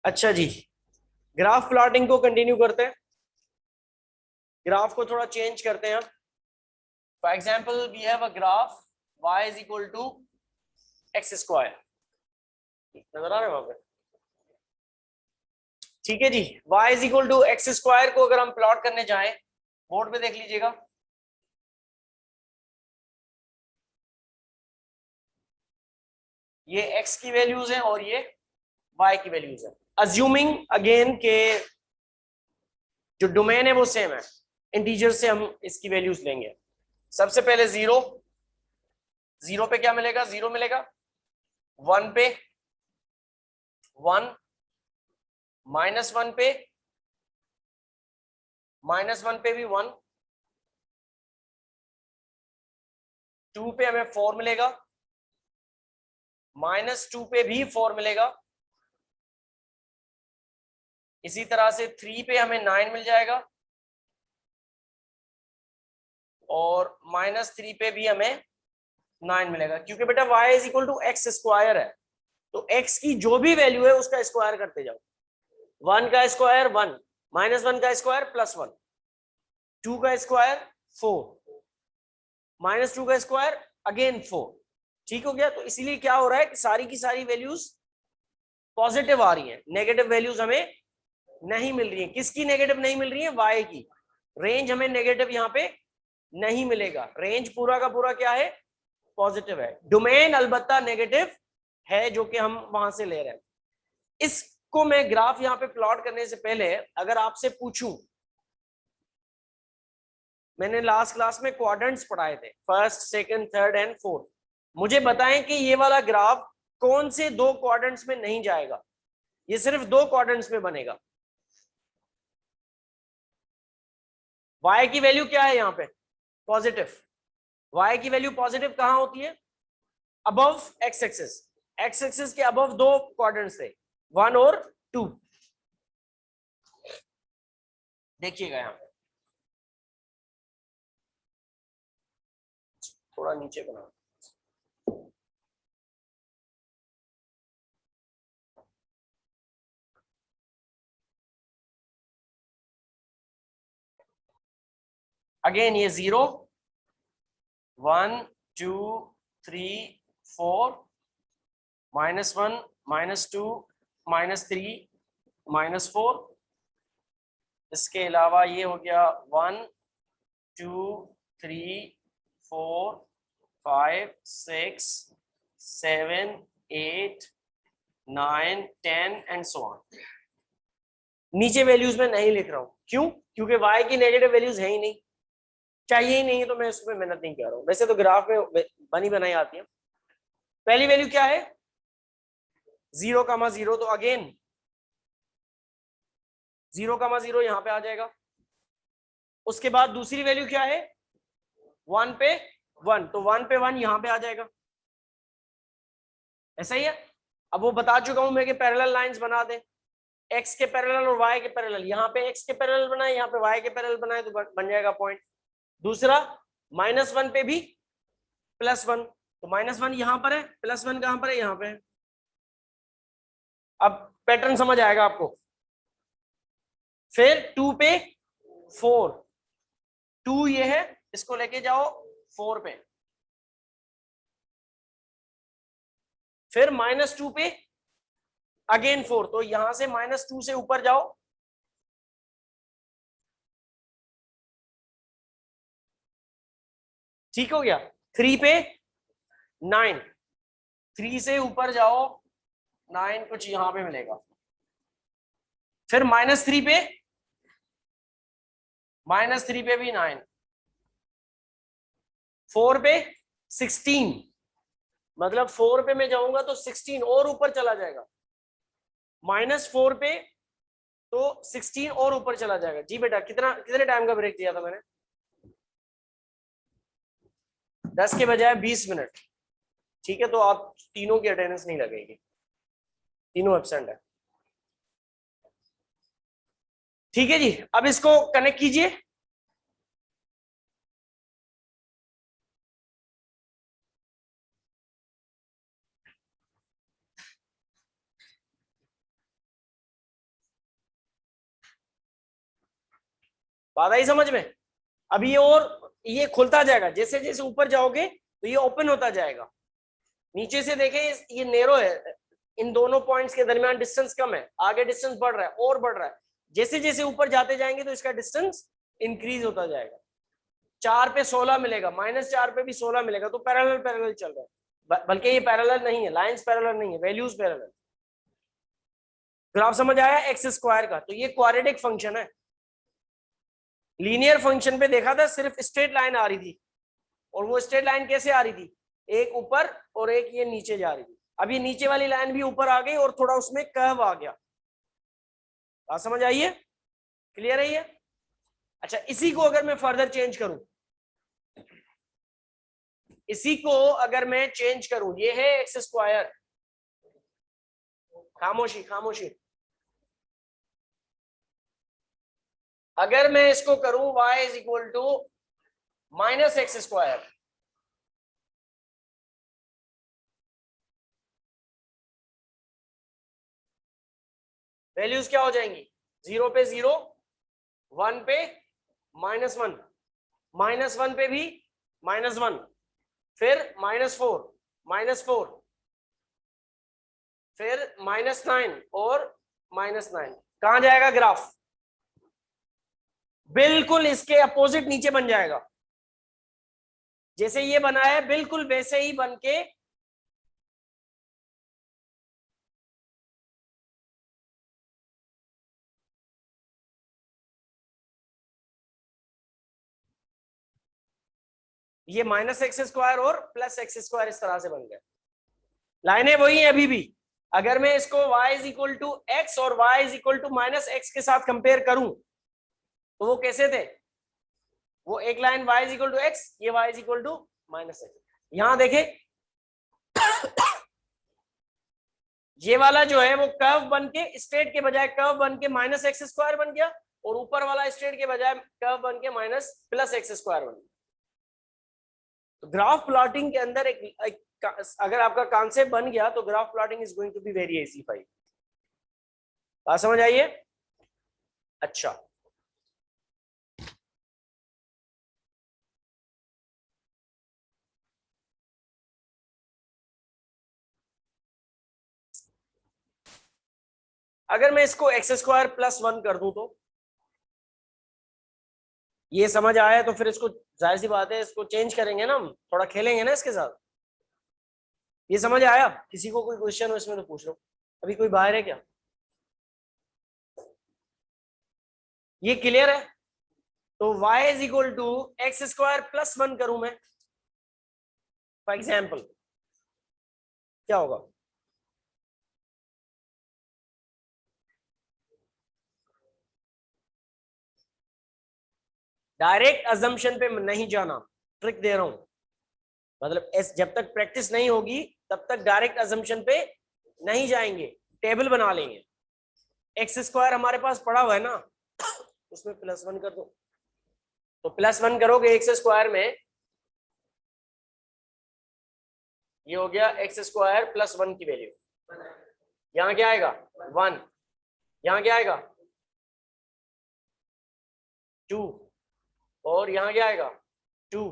अच्छा जी, graph plotting को कंटिन्यू करते हैं। ग्राफ को थोड़ा चेंज करते हैं। For example we have a graph y is equal to x square. नजर आ रहा है वहां पे? ठीक है जी, y is equal to x square को अगर हम प्लॉट करने जाएं, बोर्ड पे देख लीजिएगा। ये x की वैल्यूज है और ये y की वैल्यूज है। अज्यूमिंग अगेन के जो डोमेन है वो सेम है, इंटीजर से हम इसकी वैल्यूज लेंगे। सबसे पहले जीरो, जीरो पे क्या मिलेगा? जीरो मिलेगा। वन पे वन, माइनस वन पे भी वन, टू पे हमें फोर मिलेगा, माइनस टू पे भी फोर मिलेगा। इसी तरह से थ्री पे हमें नाइन मिल जाएगा और माइनस थ्री पे भी हमें नाइन मिलेगा, क्योंकि बेटा y is equal to x square है, तो x की जो भी वैल्यू है उसका स्क्वायर करते जाओ। वन का स्क्वायर वन, माइनस वन का स्क्वायर प्लस वन, टू का स्क्वायर फोर, माइनस टू का स्क्वायर अगेन फोर। ठीक हो गया? तो इसीलिए क्या हो रहा है कि सारी की सारी वैल्यूज पॉजिटिव आ रही हैं, नेगेटिव वैल्यूज हमें नहीं मिल रही है। किसकी नेगेटिव नहीं मिल रही है? y की। रेंज हमें नेगेटिव यहाँ पे नहीं मिलेगा, रेंज पूरा का पूरा क्या है? पॉजिटिव है। डोमेन अलबत्ता नेगेटिव है जो कि हम वहां से ले रहे हैं। इसको मैं ग्राफ यहाँ पे प्लॉट करने से पहले अगर आपसे पूछूं, मैंने लास्ट क्लास में क्वाड्रेंट्स पढ़ाए थे, first second third and fourth. मुझे बताएं कि ये वाला ग्राफ कौन से दो क्वाड्रेंट्स में नहीं जाएगा? ये सिर्फ दो क्वाड्रेंट्स में बनेगा। y की वैल्यू क्या है यहाँ पे? पॉजिटिव। y की वैल्यू पॉजिटिव कहां होती है? Above x axis. X axis के अबव दो क्वाड्रेंट्स थे, वन और टू। देखिएगा यहाँ पे, थोड़ा नीचे बना। अगेन ये zero, one, two, three, four, minus one, minus two, minus three, minus four. इसके अलावा ये हो गया one, two, three, four, five, six, seven, eight, nine, ten and so on. नीचे वैल्यूज में नहीं लिख रहा हूं, क्यों? क्योंकि y की नेगेटिव वैल्यूज है ही नहीं, चाहिए ही नहीं है, तो मैं उसमें मेहनत नहीं कर रहा हूं। वैसे तो ग्राफ में बनी बनाई आती है। पहली वैल्यू क्या है? जीरो कामा जीरो, तो अगेन जीरो कामा जीरो यहां पे आ जाएगा। उसके बाद दूसरी वैल्यू क्या है? वन पे वन, तो वन पे वन यहां पे आ जाएगा। ऐसा ही है। अब वो बता चुका हूं मैं कि पैरेलल लाइंस बना दे, एक्स के पैरेलल और वाई के पैरेलल। यहाँ पे एक्स के पैरेलल बनाए, यहाँ पे वाई के पैरेलल बनाए, तो बन जाएगा पॉइंट। दूसरा, माइनस वन पे भी प्लस वन, तो माइनस वन यहां पर है, प्लस वन कहां पर है? यहाँ पे है। अब पैटर्न समझ आएगा आपको। फिर टू पे फोर, टू ये है, इसको लेके जाओ फोर पे। फिर माइनस टू पे अगेन फोर, तो यहां से माइनस टू से ऊपर जाओ, ठीक हो गया। थ्री पे नाइन, थ्री से ऊपर जाओ, नाइन कुछ यहां पे मिलेगा। फिर माइनस थ्री पे भी नाइन, फोर पे सिक्सटीन, मतलब फोर पे मैं जाऊंगा तो सिक्सटीन और ऊपर चला जाएगा। माइनस फोर पे तो सिक्सटीन और ऊपर चला जाएगा। जी बेटा, कितने टाइम का ब्रेक दिया था मैंने? 10 के बजाय 20 मिनट। ठीक है, तो आप तीनों की अटेंडेंस नहीं लगेगी, तीनों एब्सेंट है। ठीक है जी, अब इसको कनेक्ट कीजिए। बात आई समझ में? अब ये और ये खुलता जाएगा, जैसे जैसे ऊपर जाओगे तो ये ओपन होता जाएगा। नीचे से देखें ये नैरो है, इन दोनों पॉइंट्स के दरमियान डिस्टेंस कम है, आगे डिस्टेंस बढ़ रहा है और बढ़ रहा है। जैसे जैसे ऊपर जाते जाएंगे तो इसका डिस्टेंस इंक्रीज होता जाएगा। 4 पे 16 मिलेगा, -4 पे भी 16 मिलेगा, तो पैरेलल पैरेलल चल रहा है। बल्कि ये पैरेलल नहीं है, लाइंस पैरेलल नहीं है, वैल्यूज पैरेलल। ग्राफ समझ आया एक्स स्क्वायर का? तो ये क्वाड्रेटिक फंक्शन है। लीनियर फंक्शन पे देखा था सिर्फ स्ट्रेट लाइन आ रही थी, और वो स्ट्रेट लाइन कैसे आ रही थी, एक ऊपर और एक ये नीचे जा रही थी। अब ये नीचे वाली लाइन भी ऊपर आ गई और थोड़ा उसमें कर्व आ गया। बात समझ आई है? क्लियर है ये? अच्छा, इसी को अगर मैं फर्दर चेंज करूं, इसी को अगर मैं चेंज करूं, ये है एक्स स्क्वायर, खामोशी खामोशी, अगर मैं इसको करूं y is equal to -x², values क्या हो जाएंगी? 0 पे 0, 1 पे -1, -1 पे भी -1, फिर -4, -4, फिर -9 और -9। कहां जाएगा ग्राफ? बिल्कुल इसके अपोजिट नीचे बन जाएगा। जैसे ये बना है बिल्कुल वैसे ही बन के ये -x² और +x² इस तरह से बन गए। लाइनें वही है अभी भी। अगर मैं इसको y is equal to x और y is equal to -x के साथ कंपेयर करूं तो वो कैसे थे? वो एक line y is equal to x, ये y is equal to -x। यहां देखे ये वाला जो है वो कर्व बन के स्ट्रेट के बजाय कर्व बन के -x² बन गया, और ऊपर वाला स्ट्रेट के बजाय कर्व बन के +x² बन गया। तो ग्राफ प्लॉटिंग के अंदर एक अगर आपका कॉन्सेप्ट बन गया तो graph plotting is going to be very easy भाई। बात समझ आइए? अच्छा, अगर मैं इसको x² +1 कर दूं तो ये समझ आया? तो फिर इसको जाहिर सी बात है इसको चेंज करेंगे ना, हम थोड़ा खेलेंगे ना इसके साथ। ये समझ आया? किसी को कोई क्वेश्चन हो इसमें तो पूछ लो। अभी कोई बाहर है क्या? ये क्लियर है? तो y is equal to x² +1 करूं मैं, फॉर एग्जाम्पल, क्या होगा? डायरेक्ट अजम्पशन पे नहीं जाना, ट्रिक दे रहा हूं। मतलब जब तक प्रैक्टिस नहीं होगी तब तक डायरेक्ट अजम्पशन पे नहीं जाएंगे, टेबल बना लेंगे। x² हमारे पास पड़ा हुआ है ना, उसमें +1 कर दो, तो +1 करोगे x² में, ये हो गया x² +1 की वैल्यू। यहाँ क्या आएगा? 1। यहाँ क्या आएगा? 2। और यहाँ क्या आएगा? 2।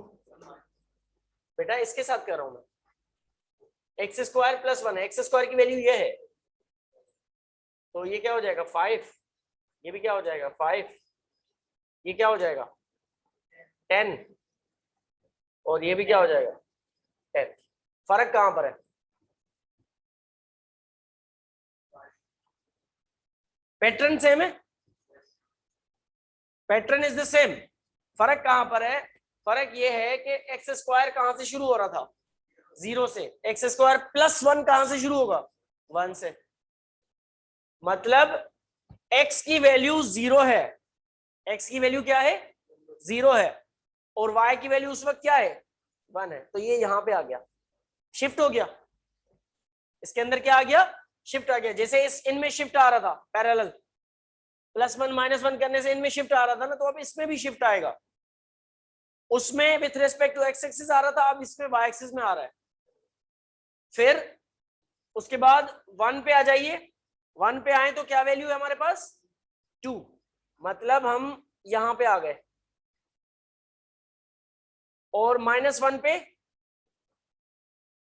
बेटा इसके साथ कर रहा हूं मैं, x² +1 है, x² की वैल्यू ये है, तो ये क्या हो जाएगा? 5। ये भी क्या हो जाएगा? 5। ये क्या हो जाएगा? 10। और ये भी क्या हो जाएगा? 10। फर्क कहां पर है? पैटर्न सेम है, पैटर्न इज द सेम। फर्क कहां पर है? फर्क ये है कि x² कहां से शुरू हो रहा था? 0 से। x² +1 कहां से शुरू होगा? 1 से। मतलब x की वैल्यू 0 है, x की वैल्यू क्या है? 0 है, और y की वैल्यू उस वक्त क्या है? 1 है। तो ये यहां पे आ गया, शिफ्ट हो गया, इसके अंदर क्या आ गया? शिफ्ट आ गया। जैसे इस इनमें शिफ्ट आ रहा था पैरेलल, +1 -1 करने से इनमें शिफ्ट आ रहा था ना, तो अब इसमें भी शिफ्ट आएगा। उसमें with respect to x axis आ रहा था, अब इसमें y एक्सिस में आ रहा है। फिर उसके बाद 1 पे आ जाइए, 1 पे आए तो क्या वैल्यू है हमारे पास? 2। मतलब हम यहां पे आ गए, और -1 पे,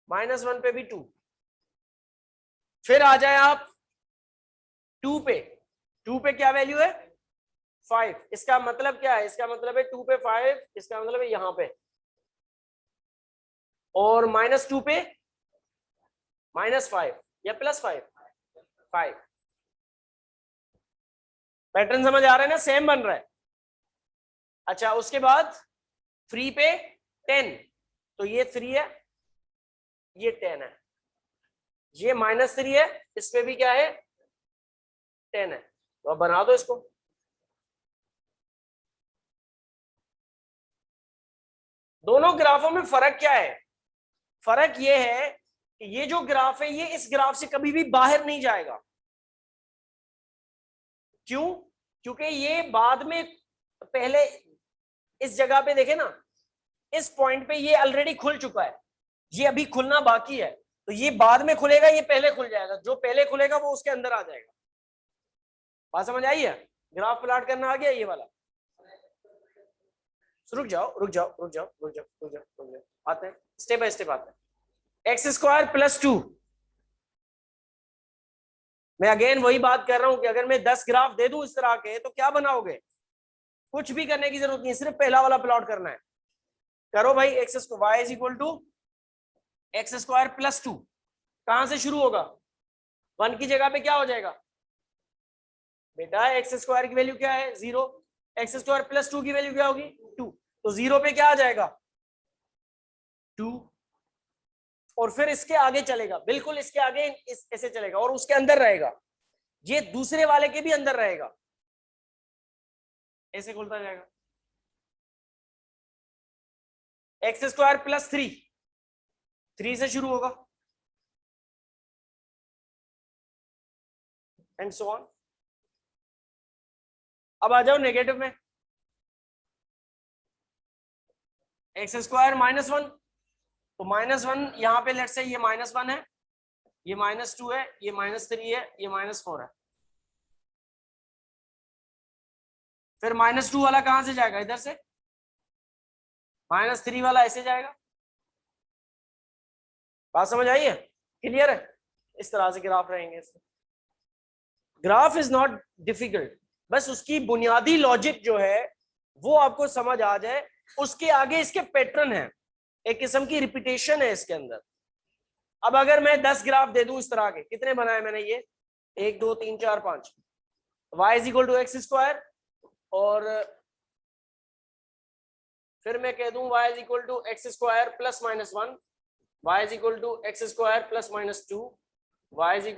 -1 पे भी 2, फिर आ जाए आप 2 पे, 2 पे क्या वैल्यू है 5, इसका मतलब क्या है, इसका मतलब है 2 पे 5, इसका मतलब है यहां पे, और -2 पे -5 या +5, 5। पैटर्न समझ आ रहा है ना, सेम बन रहा है। अच्छा उसके बाद 3 पे 10, तो ये 3 है, ये 10 है, ये -3 है, इस पे भी क्या है 10 है, तो अब बना दो इसको। दोनों ग्राफों में फर्क क्या है, फर्क ये है कि ये जो ग्राफ है ये इस ग्राफ से कभी भी बाहर नहीं जाएगा। क्यों? क्योंकि ये बाद में, पहले इस जगह पे देखे ना, इस पॉइंट पे ये ऑलरेडी खुल चुका है, ये अभी खुलना बाकी है, तो ये बाद में खुलेगा, ये पहले खुल जाएगा, जो पहले खुलेगा वो उसके अंदर आ जाएगा। बात समझ आई है? ग्राफ प्लॉट करना आ गया ये वाला। रुक जाओ रुक जाओ रुक जाओ रुक जाओ रुक जाओ रुक जाओ, आते हैं स्टेप बाय स्टेप आते हैं। x² + 2, मैं अगेन वही बात कर रहा हूं कि अगर मैं 10 ग्राफ दे दूं इस तरह के, तो क्या बनाओगे, कुछ भी करने की जरूरत नहीं, सिर्फ पहला वाला प्लॉट करना है। करो भाई, x² + 2, कहां से शुरू होगा, 1 की जगह पे क्या हो जाएगा बेटा, x² की वैल्यू क्या है 0, x² + 2 की वैल्यू क्या होगी 2, तो 0 पे क्या आ जाएगा 2, और फिर इसके आगे चलेगा, बिल्कुल इसके आगे ऐसे चलेगा और उसके अंदर रहेगा, ये दूसरे वाले के भी अंदर रहेगा, ऐसे खुलता जाएगा। x² + 3, 3 से शुरू होगा, एंड सो ऑन। अब आ जाओ नेगेटिव में, x² -1, तो -1 यहां पे लेट्स से ये -1 है, ये -2 है, ये -3 है, ये -4 है, फिर -2 वाला कहां से जाएगा, इधर से, -3 वाला ऐसे जाएगा। बात समझ आई है, क्लियर है? इस तरह से ग्राफ रहेंगे। ग्राफ इज नॉट डिफिकल्ट, बस उसकी बुनियादी लॉजिक जो है वो आपको समझ आ जाए, उसके आगे इसके पैटर्न है, एक किस्म की रिपीटेशन है इसके अंदर। अब अगर मैं 10 ग्राफ दे दूं इस तरह के, कितने बनाए मैंने ये 1 2 3 4 5, y = x², और फिर मैं कह दूं y = x² + -1, y = x² + -2, y =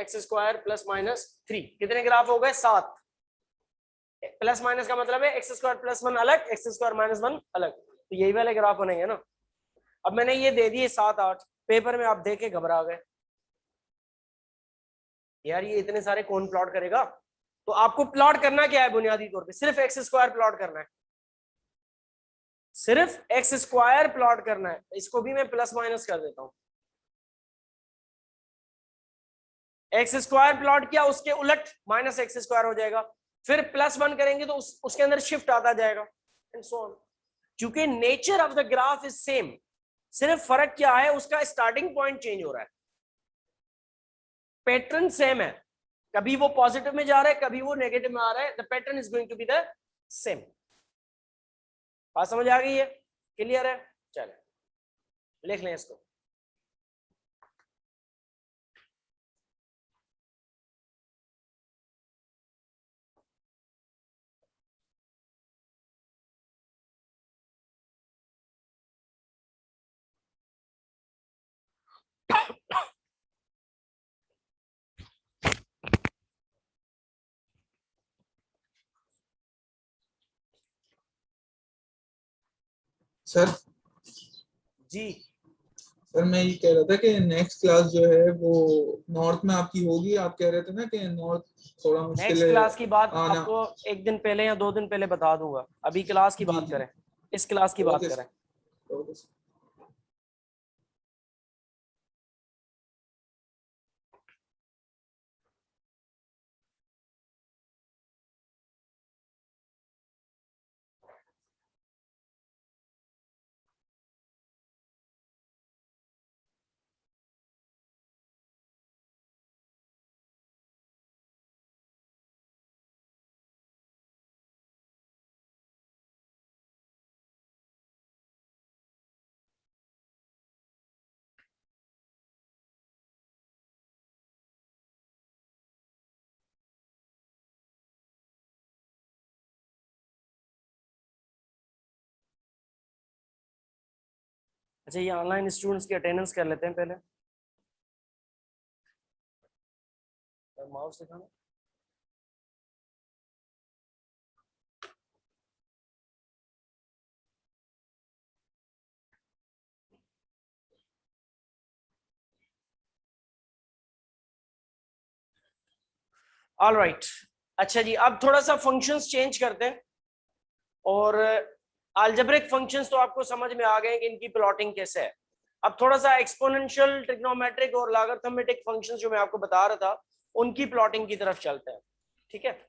x² + -3, कितने ग्राफ हो गए 7। प्लस माइनस का मतलब है x² + 1 अलग, x² - 1 अलग, तो यही वाले ग्राफ बनेंगे ना। अब मैंने ये दे दिए 7 8, पेपर में आप देखे घबरा गए, यार ये इतने सारे कौन प्लॉट करेगा, तो आपको प्लॉट करना क्या है, बुनियादी तौर पे सिर्फ x² प्लॉट करना है, सिर्फ x² प्लॉट करना है, इसको भी मैं प्लस माइनस कर देता हूं। x² प्लॉट किया, उसके उलट -x² हो जाएगा, फिर +1 करेंगे तो उसके अंदर शिफ्ट आता जाएगा, एंड सो ऑन। क्योंकि nature of the graph is same, सिर्फ फर्क क्या है, उसका स्टार्टिंग पॉइंट चेंज हो रहा है, पैटर्न सेम है, कभी वो पॉजिटिव में जा रहा है, कभी वो नेगेटिव में आ रहा है, the pattern is going to be the same. बात समझ आ गई है, क्लियर है? चले लिख लें इसको। सर जी सर मैं ये कह रहा था कि नेक्स्ट क्लास जो है वो नॉर्थ में आपकी होगी, आप कह रहे थे ना कि नॉर्थ थोड़ा मुश्किल नेक्स्ट है क्लास की बात आना। आपको 1 दिन पहले या 2 दिन पहले बता दूंगा, अभी क्लास की जी बात जी, करें, इस क्लास की बात ओके करें। Sir, okay sir. अच्छा, ये ऑनलाइन स्टूडेंट्स की अटेंडेंस कर लेते हैं पहले। माउस दिखाना। ऑल राइट, अच्छा जी, अब थोड़ा सा फंक्शंस चेंज करते हैं। और अलजेब्रिक फंक्शंस तो आपको समझ में आ गए कि इनकी प्लॉटिंग कैसे है। अब थोड़ा सा एक्सपोनेंशियल, ट्रिग्नोमेट्रिक और लॉगरिथमेटिक फंक्शंस जो मैं आपको बता रहा था, उनकी प्लॉटिंग की तरफ चलते हैं। ठीक है,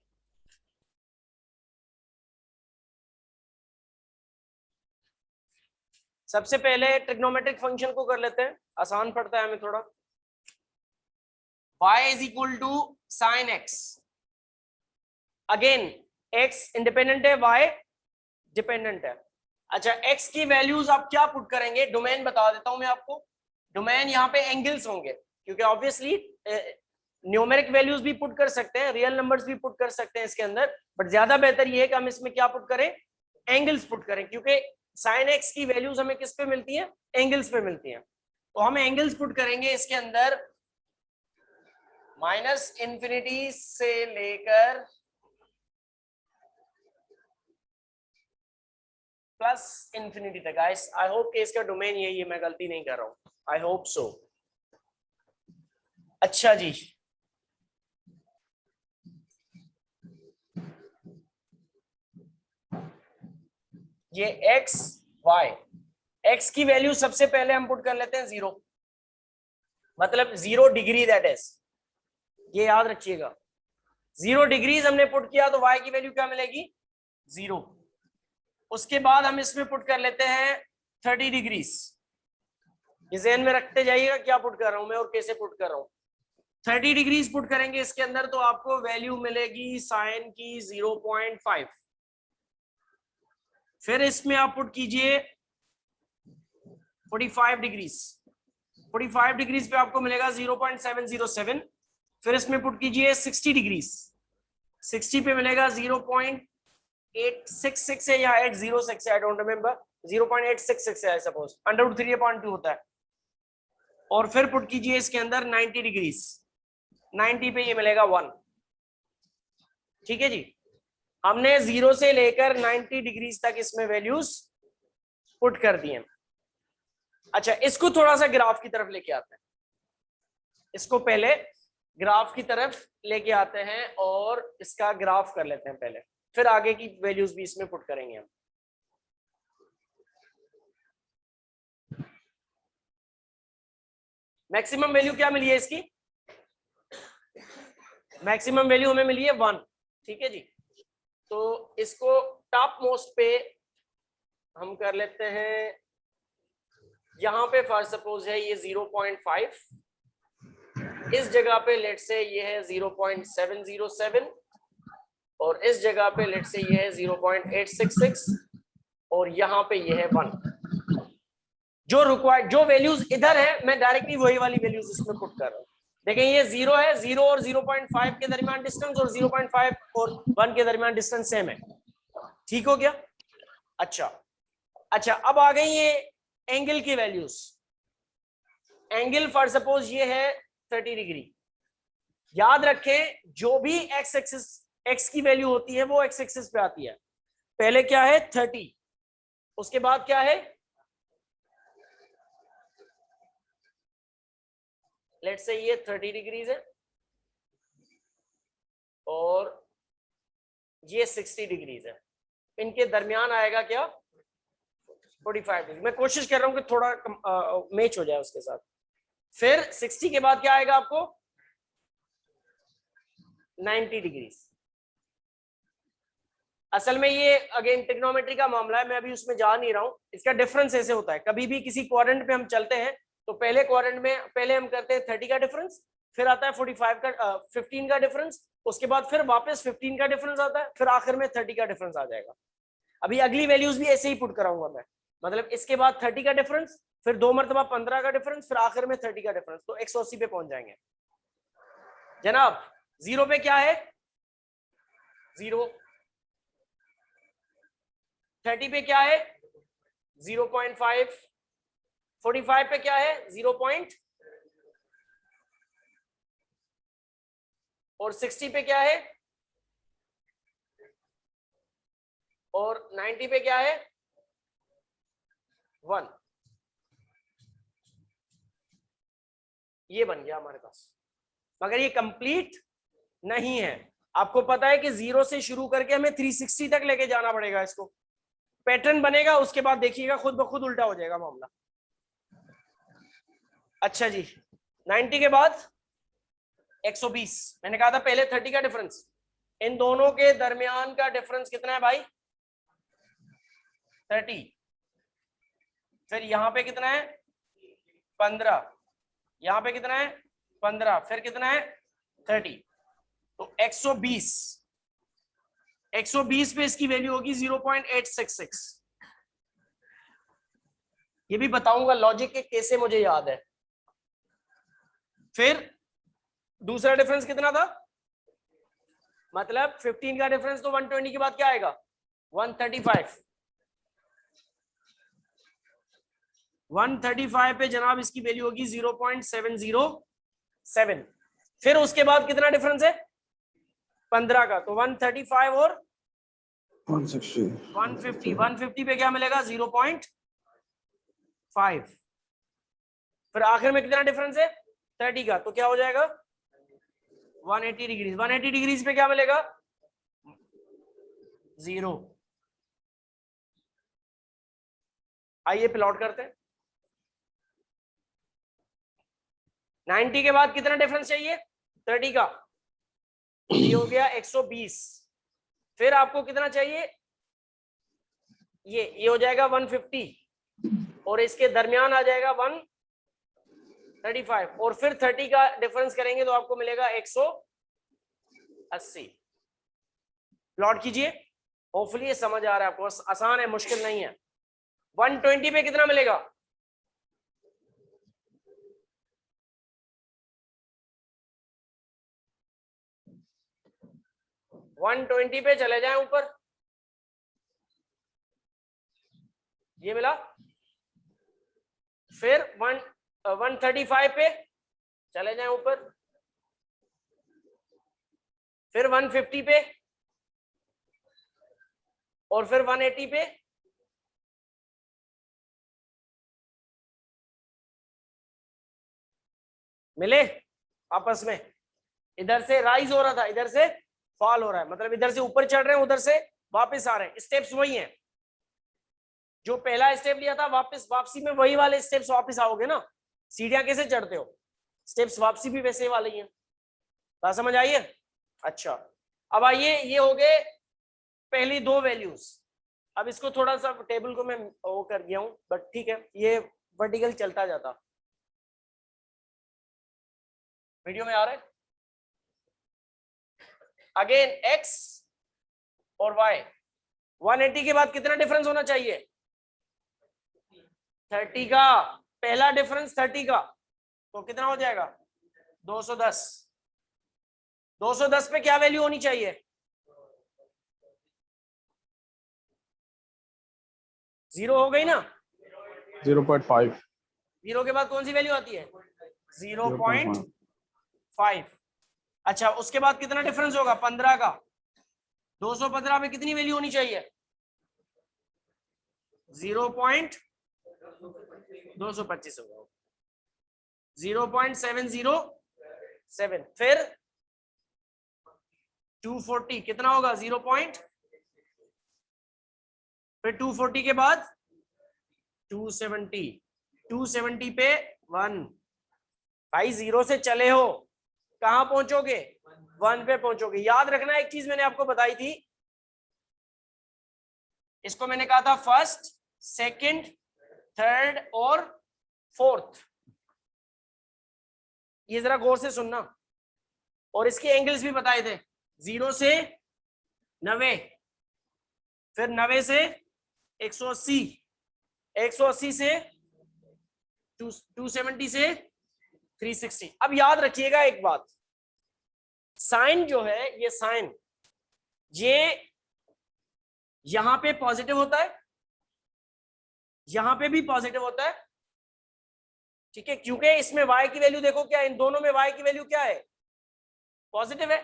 सबसे पहले ट्रिग्नोमेट्रिक फंक्शन को कर लेते हैं, आसान पड़ता है हमें थोड़ा। y is equal to sine x। Again x independent है, y डिपेंडेंट है। अच्छा, x की वैल्यूज आप क्या पुट करेंगे, डोमेन बता देता हूं मैं आपको। डोमेन यहाँ पे एंगल्स होंगे, क्योंकि ऑब्वियसली न्यूमेरिक वैल्यूज भी पुट कर सकते हैं, रियल नंबर्स भी पुट कर सकते हैं इसके अंदर, बट ज्यादा बेहतर ये है कि हम इसमें क्या पुट करें, एंगल्स पुट करें, क्योंकि साइन एक्स की वैल्यूज हमें किस पे मिलती है, एंगल्स पे मिलती हैं। तो हम एंगल्स पुट करेंगे इसके अंदर माइनस इंफिनिटी से लेकर प्लस इंफिनिटी तक। गाइस आई होप कि इसका डोमेन यही है, मैं गलती नहीं कर रहा हूं, आई होप सो। अच्छा जी, ये x y, x की वैल्यू सबसे पहले हम पुट कर लेते हैं 0, मतलब 0 डिग्री, दैट इज, ये याद रखिएगा, 0 डिग्रीज हमने पुट किया तो y की वैल्यू क्या मिलेगी, 0। उसके बाद हम इसमें पुट कर लेते हैं 30 डिग्रीज। ये ज़हन में रखते जाइएगा क्या पुट कर रहा हूं मैं और कैसे पुट कर रहा हूं। 30 डिग्रीज पुट करेंगे इसके अंदर तो आपको वैल्यू मिलेगी साइन की 0.5। फिर इसमें आप पुट कीजिए 45 डिग्रीज, 45 डिग्रीज पे आपको मिलेगा 0.707। फिर इसमें पुट कीजिए 60 डिग्रीज, 60 पे मिलेगा 0.866 है या 806 है, आई डोंट रिमेम्बर, 0.866 है आई सपोज, √3/2 होता है। और फिर पुट कीजिए इसके अंदर 90 डिग्रीज, 90 पे ये मिलेगा 1। ठीक है जी, हमने 0 से लेकर 90 डिग्रीज तक इसमें वैल्यूज पुट कर दिए। अच्छा, इसको थोड़ा सा ग्राफ की तरफ लेके आते हैं, इसको पहले ग्राफ की तरफ लेके आते हैं और इसका ग्राफ कर लेते हैं पहले, फिर आगे की वैल्यूज भी इसमें पुट करेंगे हम। मैक्सिमम वैल्यू क्या मिली है इसकी, मैक्सिमम वैल्यू हमें मिली है 1। ठीक है जी, तो इसको टॉप मोस्ट पे हम कर लेते हैं, यहां पे फॉर सपोज है ये 0.5, इस जगह पे लेट से ये है 0.707 और इस जगह पे लेट से ये है 0.866 और यहाँ पे ये है 1। जो रिक्वायर्ड, जो वैल्यूज इधर है मैं डायरेक्टली वही वाली वैल्यूज इसमें पुट कर रहा हूँ। देखें ये 0 है, 0 और 0.5 के दरमियान डिस्टेंस और 0.5 और 1 के दरमियान डिस्टेंस सेम है। ठीक हो गया। अच्छा, अब आ गई ये एंगल की वैल्यूज। एंगल फॉर सपोज ये है 30 डिग्री। याद रखें जो भी एक्स एक्सिस, एक्स की वैल्यू होती है वो एक्स एक्सिस पे आती है। पहले क्या है 30, उसके बाद क्या है, लेट्स से ये 30 डिग्रीज है और ये 60 डिग्रीज है, इनके दरमियान आएगा क्या 45 डिग्री। मैं कोशिश कर रहा हूं कि थोड़ा मैच हो जाए उसके साथ। फिर 60 के बाद क्या आएगा आपको 90 डिग्रीज। असल में ये अगेन ट्रिग्नोमेट्री का मामला है, मैं अभी उसमें जा नहीं रहा हूं। इसका डिफरेंस ऐसे होता है, कभी भी किसी क्वाड्रेंट पे हम चलते हैं तो पहले क्वाड्रेंट में पहले हम करते हैं 30 का डिफरेंस, फिर आता है 45 का 15 का डिफरेंस, उसके बाद फिर वापस 15 का डिफरेंस आता है, फिर आखिर में 30 का डिफरेंस आ जाएगा। अभी अगली वैल्यूज भी ऐसे ही पुट कराऊंगा मैं, मतलब इसके बाद 30 का डिफरेंस, फिर 2 मरतबा 15 का डिफरेंस, फिर आखिर में 30 का डिफरेंस, तो 180 पे पहुंच जाएंगे जनाब। 0 पे क्या है 0, 30 पे क्या है 0.5, 45 पे क्या है 0 पॉइंट, और 60 पे क्या है, और 90 पे क्या है 1। ये बन गया हमारे पास, मगर ये कंप्लीट नहीं है। आपको पता है कि 0 से शुरू करके हमें 360 तक लेके जाना पड़ेगा। इसको पैटर्न बनेगा, उसके बाद देखिएगा खुद ब खुद उल्टा हो जाएगा मामला। अच्छा जी, 90 के बाद 120। मैंने कहा था पहले 30 का डिफरेंस, इन दोनों के दरमियान का डिफरेंस कितना है भाई 30। फिर यहां पे कितना है 15, यहां पे कितना है 15, फिर कितना है 30। तो 120, 120 पे इसकी वैल्यू होगी 0.866। ये भी बताऊंगा लॉजिक के कैसे, मुझे याद है। फिर दूसरा डिफरेंस कितना था, मतलब 15 का डिफरेंस, तो 120 के बाद क्या आएगा 135। 135 पे जनाब इसकी वैल्यू होगी 0.707। फिर उसके बाद कितना डिफरेंस है 15 का, तो 135 और 150। 150 पे क्या मिलेगा 0.5। फिर आखिर में कितना डिफरेंस है 30 का, तो क्या हो जाएगा 180 डिग्री। 180 डिग्रीज पे क्या मिलेगा 0। आइए प्लॉट करते हैं। 90 के बाद कितना डिफरेंस चाहिए 30 का, ये हो गया 120। फिर आपको कितना चाहिए, ये हो जाएगा 150, और इसके दरमियान आ जाएगा 135, और फिर 30 का डिफरेंस करेंगे तो आपको मिलेगा 180। प्लॉट कीजिए, होपफुली ये समझ आ रहा है आपको, आसान है, मुश्किल नहीं है। 120 पे कितना मिलेगा 120 पे चले जाएं ऊपर, ये मिला। फिर 135 पे चले जाएं ऊपर, फिर 150 पे, और फिर 180 पे, मिले आपस में। इधर से राइज हो रहा था, इधर से फॉल हो रहा है, मतलब इधर से ऊपर चढ़ रहे हैं, उधर से वापस आ रहे हैं। स्टेप्स वही हैं, जो पहला स्टेप लिया था वापसी में वही वाले स्टेप्स वापस आओगे ना। सीढ़ियां कैसे चढ़ते हो, स्टेप्स वापसी भी वैसे वाले ही हैं। बात समझ आई है? अच्छा, अब आइए, ये हो गए पहली दो वैल्यूज। अब इसको थोड़ा सा टेबल को मैं वो कर गया हूं, बट ठीक है, ये वर्टिकल चलता जाता। वीडियो में आ रहा है? अगेन x और y, 180 के बाद कितना डिफरेंस होना चाहिए 30 का। पहला डिफरेंस 30 का, तो कितना हो जाएगा 210। 210 पे क्या वैल्यू होनी चाहिए 0 हो गई ना। 0.5। 0 के बाद कौन सी वैल्यू आती है 0.5। अच्छा, उसके बाद कितना डिफरेंस होगा 15 का। 215 में कितनी वैल्यू होनी चाहिए 0.225 होगा, 0.707। फिर 240 कितना होगा 0. फिर 240 के बाद 270, 270 पे 1। भाई 0 से चले हो, कहां पहुंचोगे 1 पे पहुंचोगे। याद रखना एक चीज मैंने आपको बताई थी, इसको मैंने कहा था फर्स्ट, सेकंड, थर्ड और फोर्थ। ये जरा गौर से सुनना, और इसके एंगल्स भी बताए थे। 0 से 90, फिर 90 से 180, 180 से 270 से 360। अब याद रखिएगा एक बात, साइन जो है, ये साइन ये यहां पे पॉजिटिव होता है, यहां पे भी पॉजिटिव होता है, ठीक है, क्योंकि इसमें y की वैल्यू देखो क्या है, इन दोनों में y की वैल्यू क्या है, पॉजिटिव है,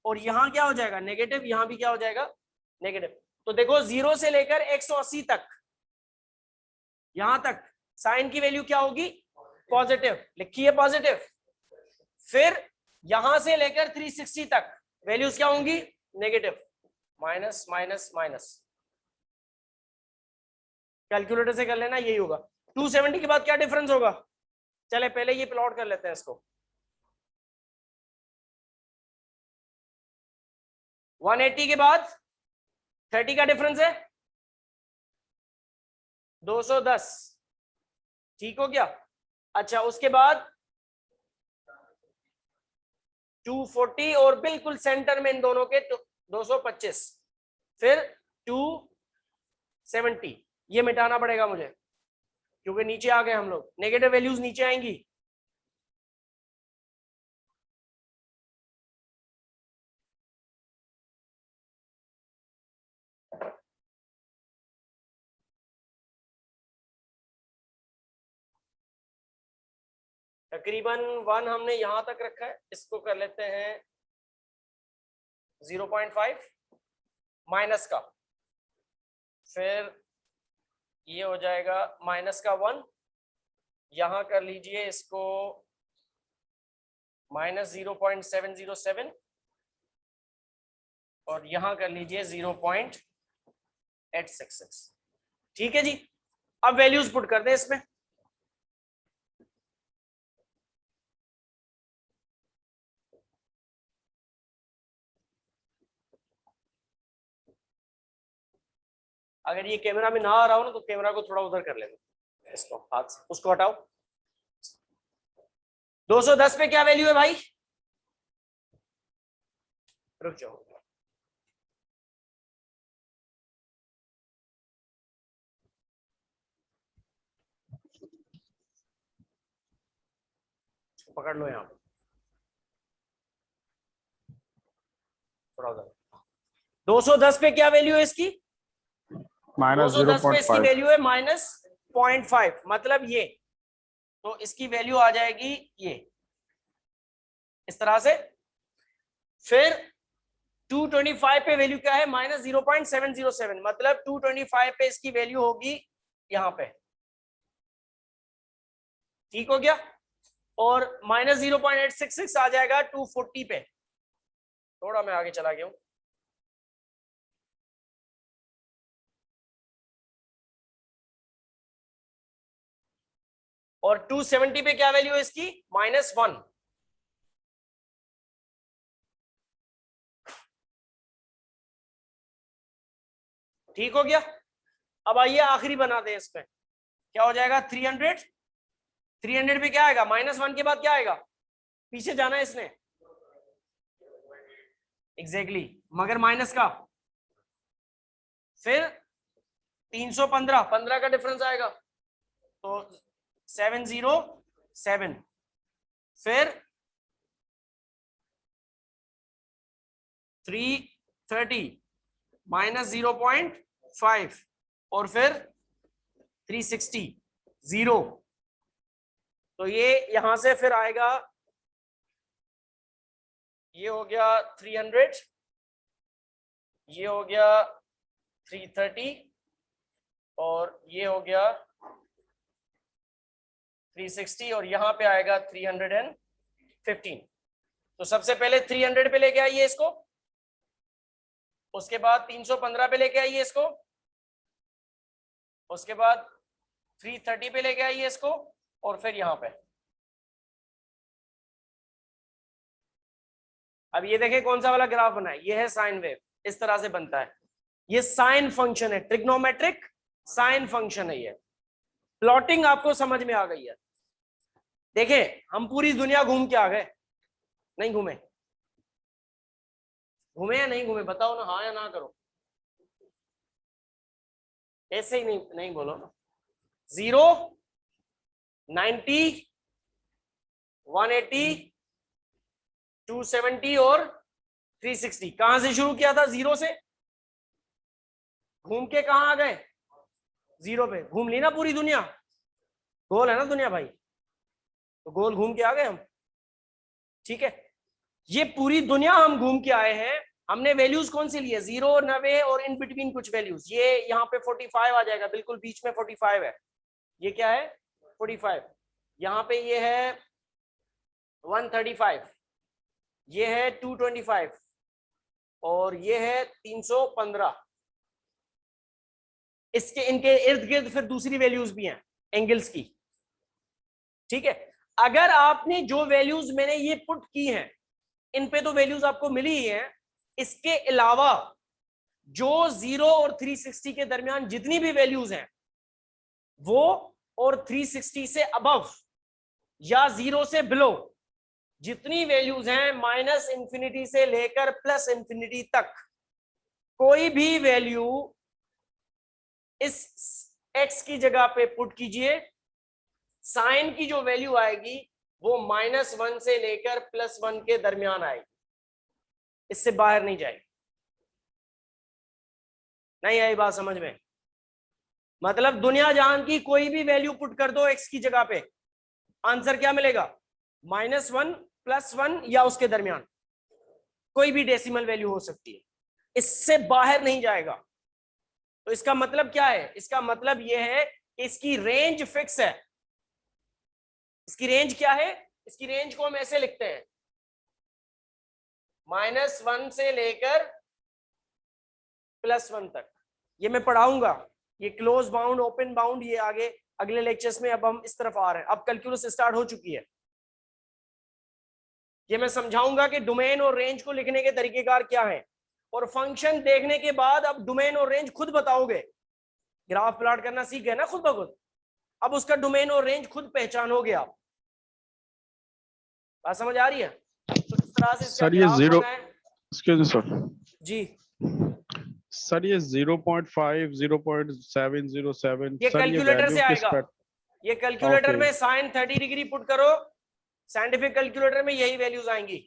और यहां क्या हो जाएगा नेगेटिव, यहां भी क्या हो जाएगा नेगेटिव। तो देखो 0 से लेकर 180 तक, यहां तक साइन की वैल्यू क्या होगी, पॉजिटिव, लिखिए पॉजिटिव। फिर यहां से लेकर 360 तक वैल्यूज क्या होंगी, negative, minus minus minus. Calculator से कर लेना, यही होगा। 270 के बाद क्या डिफरेंस होगा, चले पहले ये प्लॉट कर लेते हैं इसको। 180 के बाद 30 का डिफरेंस है 210, ठीक हो गया। अच्छा, उसके बाद 240 और बिल्कुल सेंटर में इन दोनों के 225, फिर 270, ये मिटाना पड़ेगा मुझे क्योंकि नीचे आ गए हम लोग, नेगेटिव वैल्यूज नीचे आएंगी। तकरीबन 1 हमने यहां तक रखा है, इसको कर लेते हैं 0.5 माइनस का, फिर ये हो जाएगा माइनस का 1, यहां कर लीजिए इसको माइनस 0.707 और यहां कर लीजिए 0.866। ठीक है जी, अब वैल्यूज पुट कर दें इसमें। अगर ये कैमरा में ना आ रहा हो ना तो कैमरा को थोड़ा उधर कर लेना, इसको हाथ से उसको हटाओ। 210 पे क्या वैल्यू है भाई, रुक जाओ, पकड़ लो यहां पे थोड़ा उधर। 210 पे क्या वैल्यू है इसकी, माइनस 210 पे इसकी 0.5। वैल्यू है माइनस 0.5, मतलब ये, तो इसकी वैल्यू आ जाएगी ये इस तरह से। फिर 225 पे वैल्यू क्या है, माइनस 0.707, मतलब 225 पे इसकी वैल्यू होगी यहां पे, ठीक हो गया। और माइनस 0.866 आ जाएगा 240 पे, थोड़ा मैं आगे चला गया हूं। और 270 पे क्या वैल्यू है इसकी, -1, ठीक हो गया। अब आइए आखिरी बना दे, इसमें क्या हो जाएगा 300, 300 पे क्या आएगा, -1 के बाद क्या आएगा, पीछे जाना है इसने, एग्जैक्टली मगर माइनस का, फिर 315, 15 का डिफरेंस आएगा तो 707, फिर 330 -0.5 और फिर 360 0, तो ये यहां से फिर आएगा, ये हो गया 300, ये हो गया 330 और ये हो गया 360 और यहां पे आएगा 315। तो सबसे पहले 300 पे लेके आइए इसको, उसके बाद 315 पे लेके आइए इसको, उसके बाद 330 पे लेके आइए इसको, और फिर यहां पे। अब ये देखें कौन सा वाला ग्राफ बना है, ये है साइन वेव, इस तरह से बनता है, ये साइन फंक्शन है, ट्रिग्नोमेट्रिक साइन फंक्शन है ये। प्लॉटिंग आपको समझ में आ गई है। देखें हम पूरी दुनिया घूम के आ गए, नहीं घूमे, घूमे या नहीं घूमे, बताओ ना, हाँ या ना करो, ऐसे ही नहीं बोलो ना। 0, 90, 180, 270 और 360, कहां से शुरू किया था, 0 से, घूम के कहां आ गए, 0 पे, घूम ली ना पूरी दुनिया, गोल है ना दुनिया भाई। तो गोल घूम के आ गए हम, ठीक है। ये पूरी दुनिया हम घूम के आए हैं। हमने वैल्यूज कौन सी लिए, 0, 90 और इन बिटवीन कुछ वैल्यूज। ये यहाँ पे 45 आ जाएगा, बिल्कुल बीच में 45 है। ये क्या है 45, यहाँ पे ये है 135, ये है 225 और ये है 315। इसके इनके इर्द गिर्द फिर दूसरी वैल्यूज भी हैं एंगल्स की, ठीक है। अगर आपने जो वैल्यूज मैंने ये पुट की हैं, इन पे तो वैल्यूज आपको मिली ही हैं। इसके अलावा जो 0 और 360 के दरमियान जितनी भी वैल्यूज हैं वो, और 360 से अबव या 0 से बिलो जितनी वैल्यूज हैं, -इंफिनिटी से लेकर +इंफिनिटी तक, कोई भी वैल्यू इस x की जगह पे पुट कीजिए, साइन की जो वैल्यू आएगी वो -1 से लेकर +1 के दरमियान आएगी, इससे बाहर नहीं जाएगी। नहीं आई बात समझ में? मतलब दुनिया जहां की कोई भी वैल्यू पुट कर दो x की जगह पे, आंसर क्या मिलेगा, -1, +1 या उसके दरमियान, कोई भी डेसिमल वैल्यू हो सकती है, इससे बाहर नहीं जाएगा। तो इसका मतलब क्या है, इसका मतलब यह है कि इसकी रेंज फिक्स है। इसकी रेंज क्या है, इसकी रेंज को हम ऐसे लिखते हैं, -1 से लेकर +1 तक। ये मैं पढ़ाऊंगा, ये क्लोज बाउंड, ओपन बाउंड, ये आगे अगले लेक्चर्स में। अब हम इस तरफ आ रहे हैं, अब कैलकुलस स्टार्ट हो चुकी है। ये मैं समझाऊंगा कि डोमेन और रेंज को लिखने के तरीकेकार क्या हैं, और फंक्शन देखने के बाद अब डोमेन और रेंज खुद बताओगे। ग्राफ प्लॉट करना सीख गए ना खुद ब खुद, अब उसका डोमेन और रेंज खुद पहचानोगे आप। बात समझ आ रही है? तो इस तरह से इसका सर ये ग्राफ 0, बनाए एक्सक्यूज मी सर, जी। सर ये 0.5, 0.707, ये सर ये कैलकुलेटर वैल्यू से किस आएगा, पर? ये कैलकुलेटर Okay. में साइन 30 डिग्री पुट करो, साइंटिफिक कैलकुलेटर में यही वैल्यूज आएंगी,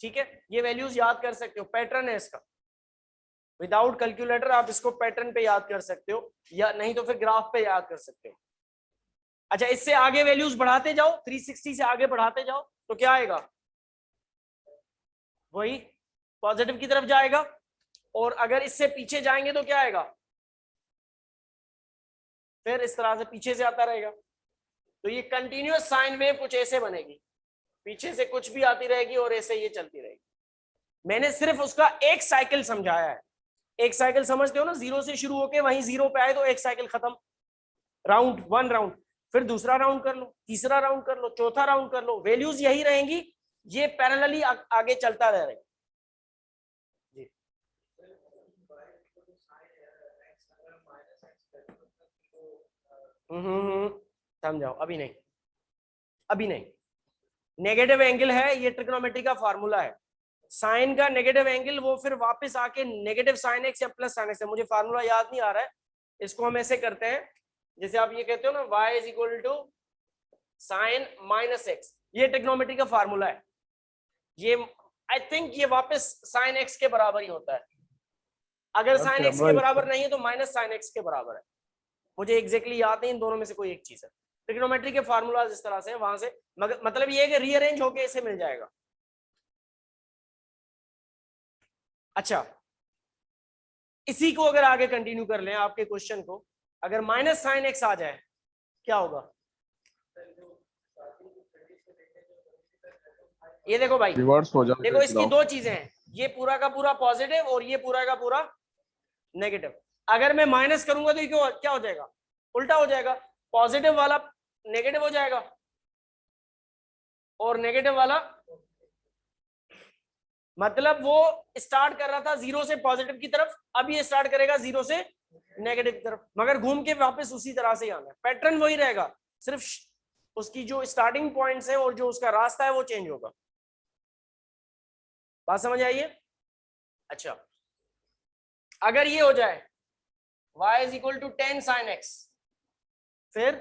ठीक है। ये वैल्यूज याद कर सकते हो, पैटर्न है इसका। विदाउट कैलकुलेटर आप इसको पैटर्न पे याद कर सकते हो, या नहीं तो फिर ग्राफ पे याद कर सकते हो। अच्छा, इससे आगे वैल्यूज बढ़ाते जाओ, 360 से आगे बढ़ाते जाओ तो क्या आएगा, वही पॉजिटिव की तरफ जाएगा। और अगर इससे पीछे जाएंगे तो क्या आएगा, फिर इस तरह से पीछे से आता रहेगा। तो ये कंटिन्यूअस साइन वेव कुछ ऐसे बनेगी, पीछे से कुछ भी आती रहेगी और ऐसे ये चलती रहेगी। मैंने सिर्फ उसका एक साइकिल समझाया है। एक साइकिल समझते हो ना, 0 से शुरू होके वहीं 0 पे आए तो एक साइकिल खत्म, राउंड 1 राउंड, फिर दूसरा राउंड कर लो, तीसरा राउंड कर लो, चौथा राउंड कर लो, वैल्यूज यही रहेंगी, ये पैरेलली आगे चलता रहेगा। जी समझाओ, अभी नहीं, अभी नहीं। नेगेटिव एंगल है, ये ट्रिग्नोमेट्री का फार्मूला है। साइन का नेगेटिव एंगल वो फिर वापस आके नेगेटिव साइन एक्स या प्लस साइन एक्स है, मुझे फार्मूला याद नहीं आ रहा है। इसको हम ऐसे करते हैं, जैसे आप ये कहते हो ना, y is equal to sine -x, ये ट्रिग्नोमेट्री का फार्मूला है। ये आई थिंक ये वापस साइन x के बराबर ही होता है। अगर साइन x के बराबर नहीं है तो माइनस साइन x के बराबर है, मुझे एग्जैक्टली याद नहीं, इन दोनों में से कोई एक चीज है। ट्रिग्नोमेट्री के फार्मूला इस तरह से वहां से, मतलब ये है कि रीअरेंज होके ऐसे मिल जाएगा। अच्छा, इसी को अगर आगे कंटिन्यू कर लें आपके क्वेश्चन को, अगर माइनस साइन एक्स आ जाए क्या होगा, ये देखो भाई, रिवर्स हो जाएगा। देखो इसकी दो चीजें हैं, ये पूरा का पूरा पॉजिटिव और ये पूरा का पूरा नेगेटिव। अगर मैं माइनस करूंगा तो ये क्या हो जाएगा, उल्टा हो जाएगा, पॉजिटिव वाला नेगेटिव हो जाएगा और नेगेटिव वाला, मतलब वो स्टार्ट कर रहा था 0 से पॉजिटिव की तरफ, अब ये स्टार्ट करेगा 0 से नेगेटिव की तरफ, मगर घूम के वापस उसी तरह से ही आना है। पैटर्न वही रहेगा, सिर्फ उसकी जो स्टार्टिंग पॉइंट्स है और जो उसका रास्ता है वो चेंज होगा। बात समझ आई है? अच्छा, अगर ये हो जाए y is equal to 10 sin x, फिर